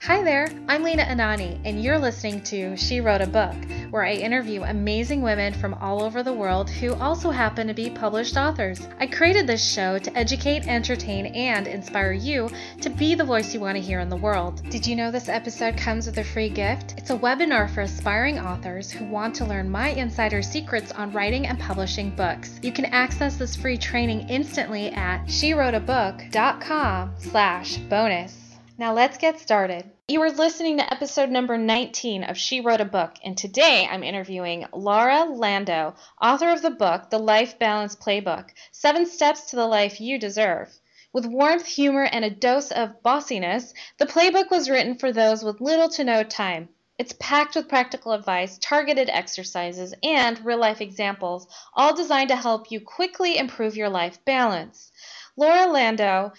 Hi there, I'm Lena Anani, and you're listening to She Wrote a Book, where I interview amazing women from all over the world who also happen to be published authors. I created this show to educate, entertain, and inspire you to be the voice you want to hear in the world. Did you know this episode comes with a free gift? It's a webinar for aspiring authors who want to learn my insider secrets on writing and publishing books. You can access this free training instantly at SheWroteABook.com/bonus. Now let's get started. You are listening to episode number 19 of She Wrote a Book, and today I'm interviewing Laura Landau, author of the book, The Life Balance Playbook, 7 Steps to the Life You Deserve. With warmth, humor, and a dose of bossiness, the playbook was written for those with little to no time. It's packed with practical advice, targeted exercises, and real-life examples, all designed to help you quickly improve your life balance. Laura Landau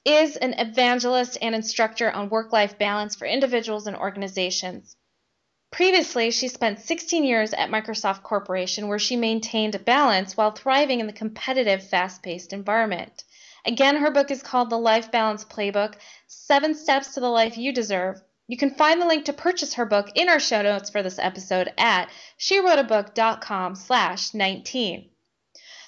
is an evangelist and instructor on work-life balance for individuals and organizations. Previously, she spent 16 years at Microsoft Corporation, where she maintained balance while thriving in the competitive, fast-paced environment. Again, her book is called The Life Balance Playbook, 7 Steps to the Life You Deserve. You can find the link to purchase her book in our show notes for this episode at SheWroteABook.com/19.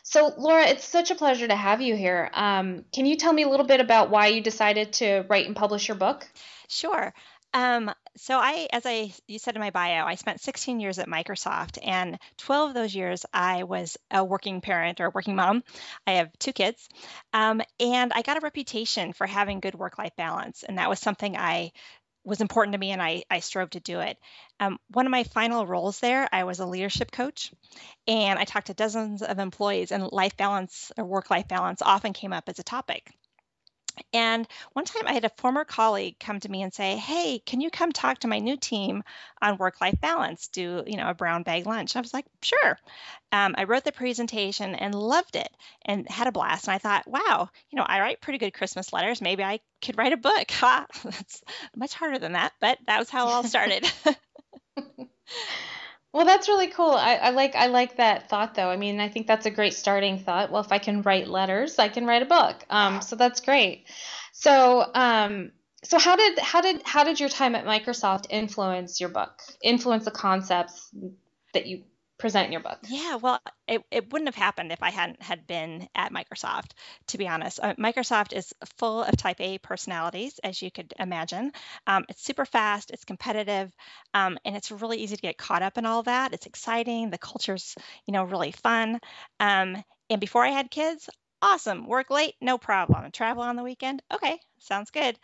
So, Laura, it's such a pleasure to have you here. Can you tell me a little bit about why you decided to write and publish your book? Sure. You said in my bio, I spent 16 years at Microsoft, and 12 of those years I was a working parent or a working mom. I have 2 kids, and I got a reputation for having good work-life balance, and that was something was important to me, and I strove to do it. One of my final roles there, I was a leadership coach, and I talked to dozens of employees, and life balance or work-life balance often came up as a topic. And one time I had a former colleague come to me and say, "Hey, can you come talk to my new team on work-life balance? Do, a brown bag lunch?" I was like, "Sure." I wrote the presentation and loved it and had a blast. And I thought, wow, I write pretty good Christmas letters. Maybe I could write a book. Ha, that's much harder than that, but that was how it all started. Well, that's really cool. I like that thought, though. I mean, I think that's a great starting thought. Well, if I can write letters, I can write a book. So that's great. So how did your time at Microsoft influence your book? Influence the concepts that you present in your book? Yeah, well, it wouldn't have happened if I hadn't had been at Microsoft, to be honest. Microsoft is full of type A personalities, as you could imagine. It's super fast, it's competitive, and it's really easy to get caught up in all that. It's exciting, the culture's, really fun. And before I had kids, awesome. Work late, no problem. Travel on the weekend, okay, sounds good.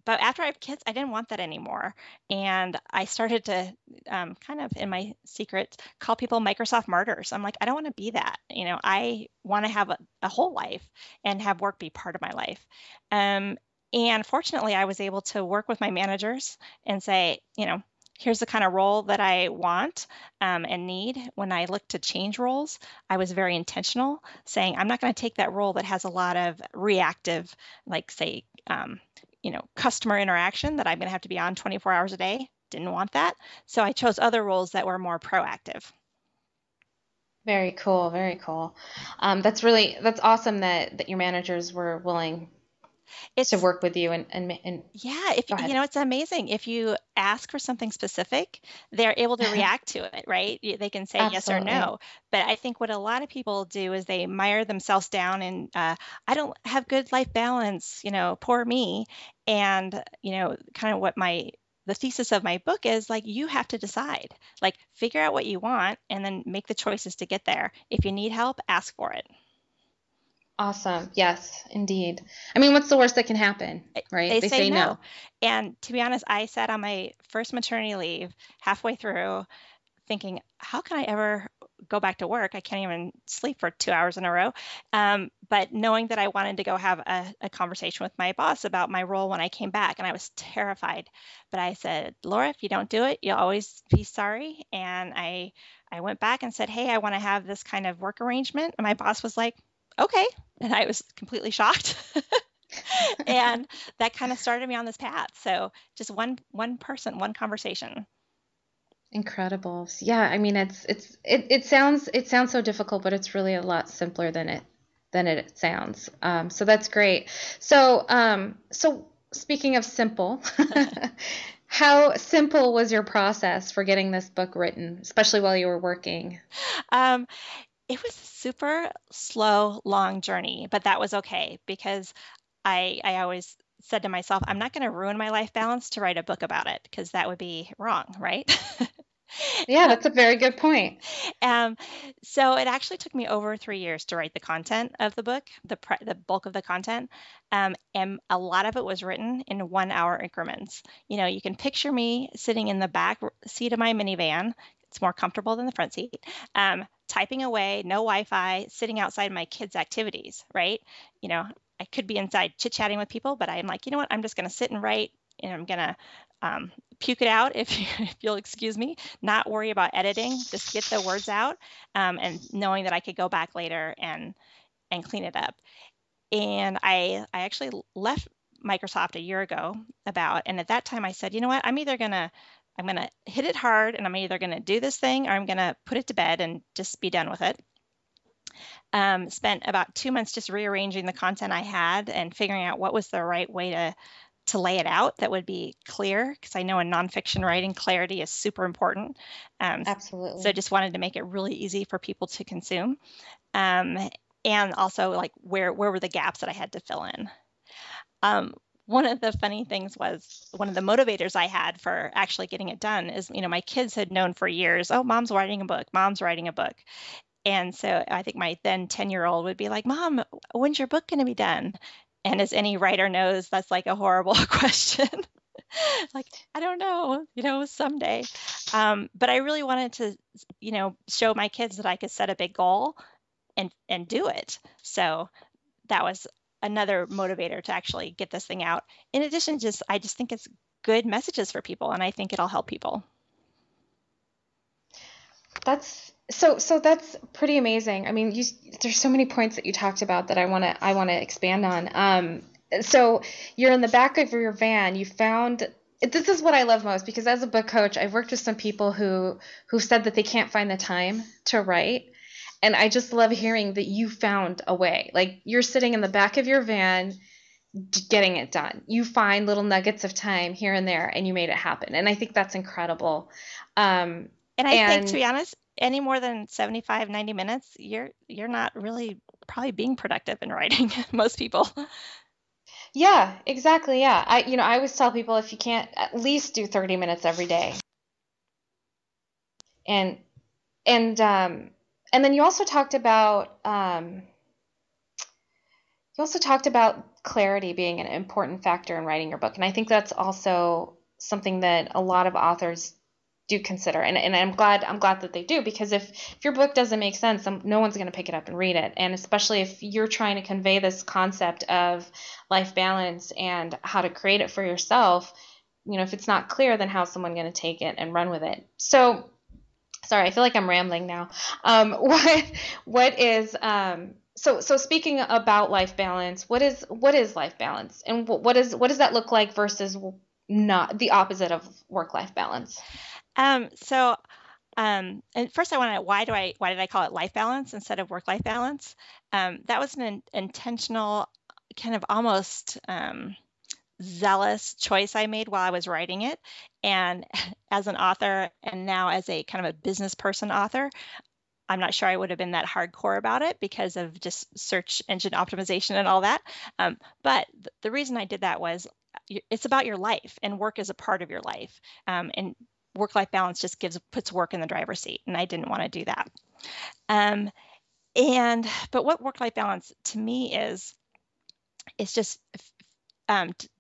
But after I have kids, I didn't want that anymore. And I started to kind of in my secret call people Microsoft martyrs. I'm like, I don't want to be that. I want to have a whole life and have work be part of my life. And fortunately, I was able to work with my managers and say, here's the kind of role that I want and need. When I look to change roles, I was very intentional, saying I'm not going to take that role that has a lot of reactive, like say, customer interaction that I'm going to have to be on 24 hours a day. Didn't want that. So I chose other roles that were more proactive. Very cool. Very cool. That's awesome that your managers were willing to work with you and yeah, it's amazing. If you ask for something specific, they're able to react to it, right? They can say Absolutely. yes or no. But I think what a lot of people do is they mire themselves down and I don't have good life balance, poor me. And, kind of what the thesis of my book is, like, you have to decide, like, figure out what you want and then make the choices to get there. If you need help, ask for it. Awesome. Yes, indeed. I mean, what's the worst that can happen, right? They say no. And to be honest, I sat on my first maternity leave halfway through thinking, how can I ever go back to work? I can't even sleep for 2 hours in a row. But knowing that I wanted to go have a conversation with my boss about my role when I came back, and I was terrified. But I said, Laura, if you don't do it, you'll always be sorry. And I went back and said, hey, I want to have this kind of work arrangement. And my boss was like, okay. And I was completely shocked. And that kind of started me on this path. So just one person, one conversation. Incredible. Yeah, I mean it sounds so difficult, but it's really a lot simpler than it sounds. So that's great. So speaking of simple, how simple was your process for getting this book written, especially while you were working? Um, it was a super slow, long journey, but that was okay because I always said to myself, I'm not going to ruin my life balance to write a book about it because that would be wrong, right? Yeah, that's a very good point. Um, so it actually took me over 3 years to write the content of the book, the bulk of the content, and a lot of it was written in 1 hour increments. You can picture me sitting in the back seat of my minivan. It's more comfortable than the front seat. Typing away, no Wi-Fi, sitting outside my kids' activities, right? You know, I could be inside chit-chatting with people, but I'm like, you know what? I'm just going to sit and write, and I'm going to puke it out, if you'll excuse me, not worry about editing, just get the words out, and knowing that I could go back later and clean it up. And I actually left Microsoft a year ago and at that time I said, you know what, I'm gonna hit it hard, and I'm either gonna do this thing or I'm gonna put it to bed and just be done with it. Spent about 2 months just rearranging the content I had and figuring out what was the right way to lay it out that would be clear, because I know in nonfiction writing, clarity is super important. So I Absolutely. just wanted to make it really easy for people to consume. Um, and also, like, where were the gaps that I had to fill in? One of the funny things was, one of the motivators I had for actually getting it done is, my kids had known for years, oh, mom's writing a book, mom's writing a book. And so I think my then 10-year-old would be like, Mom, when's your book going to be done? And as any writer knows, that's like a horrible question. Like, I don't know, someday. But I really wanted to, show my kids that I could set a big goal and do it. So that was another motivator to actually get this thing out. In addition, I just think it's good messages for people, and I think it'll help people. That's so that's pretty amazing. I mean, there's so many points that you talked about that I want to expand on. So you're in the back of your van. You found this is what I love most, because as a book coach, I've worked with some people who said that they can't find the time to write, and I just love hearing that you found a way. Like, you're sitting in the back of your van getting it done. You find little nuggets of time here and there, and you made it happen. And I think that's incredible. Um, And I think, to and be honest, any more than 75, 90 minutes, you're not really probably being productive in writing, most people. Yeah, exactly. Yeah. I always tell people, if you can't, at least do 30 minutes every day. And and and then you also talked about clarity being an important factor in writing your book. And I think that's also something that a lot of authors do consider. And I'm glad that they do, because if your book doesn't make sense, no one's going to pick it up and read it. And especially if you're trying to convey this concept of life balance and how to create it for yourself, if it's not clear, then how's someone going to take it and run with it? So, sorry, I feel like I'm rambling now. What is so speaking about life balance, what is life balance, and what does that look like versus not the opposite of work-life balance? So, and first I want to, why did I call it life balance instead of work-life balance? That was an intentional, kind of almost zealous choice I made while I was writing it. And as an author, and now as a kind of a business person author, I'm not sure I would have been that hardcore about it because of just search engine optimization and all that. But the reason I did that was, it's about your life, and work is a part of your life. And work-life balance just puts work in the driver's seat, and I didn't want to do that. But what work-life balance to me is just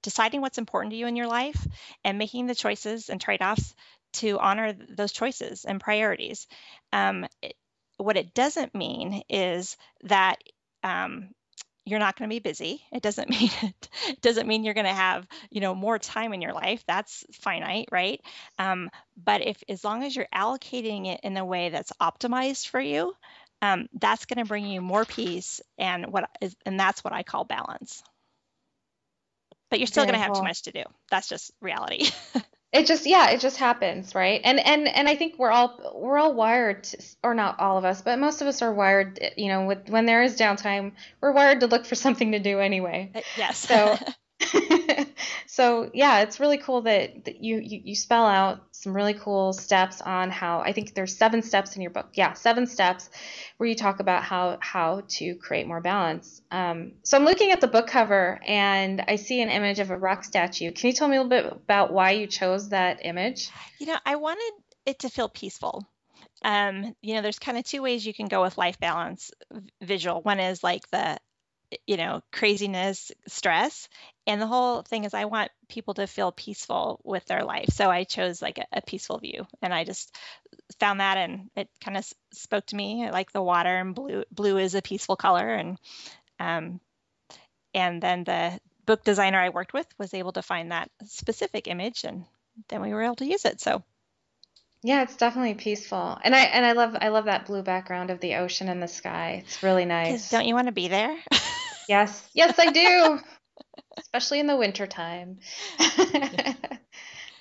deciding what's important to you in your life and making the choices and trade-offs to honor those choices and priorities. What it doesn't mean is that you're not going to be busy. It doesn't mean you're going to have more time in your life. That's finite, right? But as long as you're allocating it in a way that's optimized for you, that's going to bring you more peace, and that's what I call balance. But you're still going Very to have too cool. much to do. That's just reality. It just happens, right? And I think we're all wired to, or not all of us, but most of us are wired, when there is downtime, we're wired to look for something to do anyway. Yes. So So yeah, it's really cool that you spell out some really cool steps on how, I think there's 7 steps in your book. Yeah, 7 steps where you talk about how to create more balance. So I'm looking at the book cover and I see an image of a rock statue. Can you tell me a little bit about why you chose that image? I wanted it to feel peaceful. There's kind of 2 ways you can go with life balance visual. One is like the craziness, stress. And the whole thing is I want people to feel peaceful with their life. So I chose like a peaceful view. And I just found that and it kind of spoke to me. I like the water and blue is a peaceful color. Um, and then the book designer I worked with was able to find that specific image and then we were able to use it. So Yeah, it's definitely peaceful. And I love that blue background of the ocean and the sky. It's really because nice. don't you want to be there? Yes. Yes, I do. Especially in the wintertime.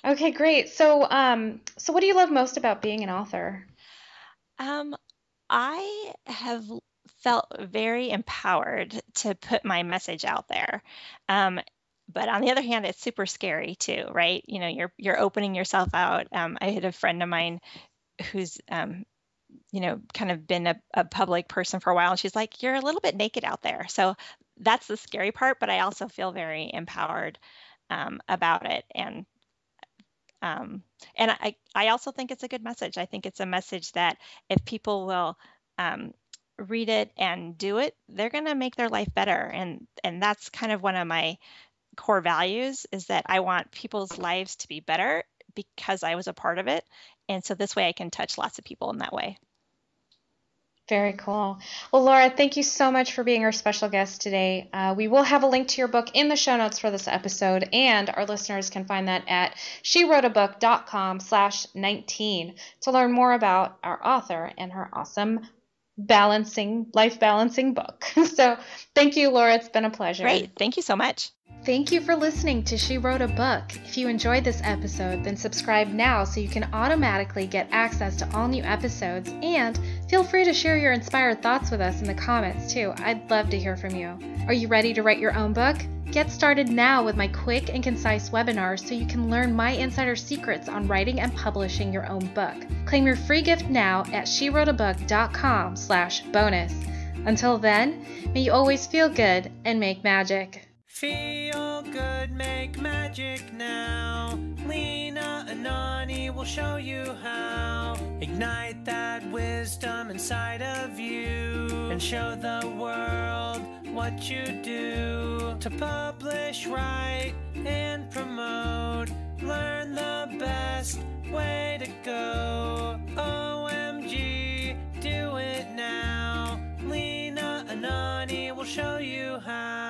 Okay, great. So what do you love most about being an author? Um, I have felt very empowered to put my message out there. Um, but on the other hand, it's super scary too, right? You're opening yourself out. I had a friend of mine who's kind of been a public person for a while, and she's like, "You're a little bit naked out there." So that's the scary part, but I also feel very empowered about it. And I also think it's a good message. I think it's a message that if people will read it and do it, they're going to make their life better. And that's kind of one of my core values is that I want people's lives to be better because I was a part of it. And so this way I can touch lots of people in that way. Very cool. Well, Laura, thank you so much for being our special guest today. We will have a link to your book in the show notes for this episode, and our listeners can find that at SheWroteABook.com/19 to learn more about our author and her awesome life balancing book. So thank you, Laura. It's been a pleasure. Great. Thank you so much. Thank you for listening to She Wrote a Book. If you enjoyed this episode, then subscribe now so you can automatically get access to all new episodes, and feel free to share your inspired thoughts with us in the comments too. I'd love to hear from you. Are you ready to write your own book? Get started now with my quick and concise webinars so you can learn my insider secrets on writing and publishing your own book. Claim your free gift now at SheWroteABook.com/bonus. Until then, may you always feel good and make magic. Feel good, make magic now. Lena and Anani will show you how. Ignite that wisdom inside of you and show the world what you do. To publish, write, and promote, learn the best way to go. OMG, do it now. Lena and Anani will show you how.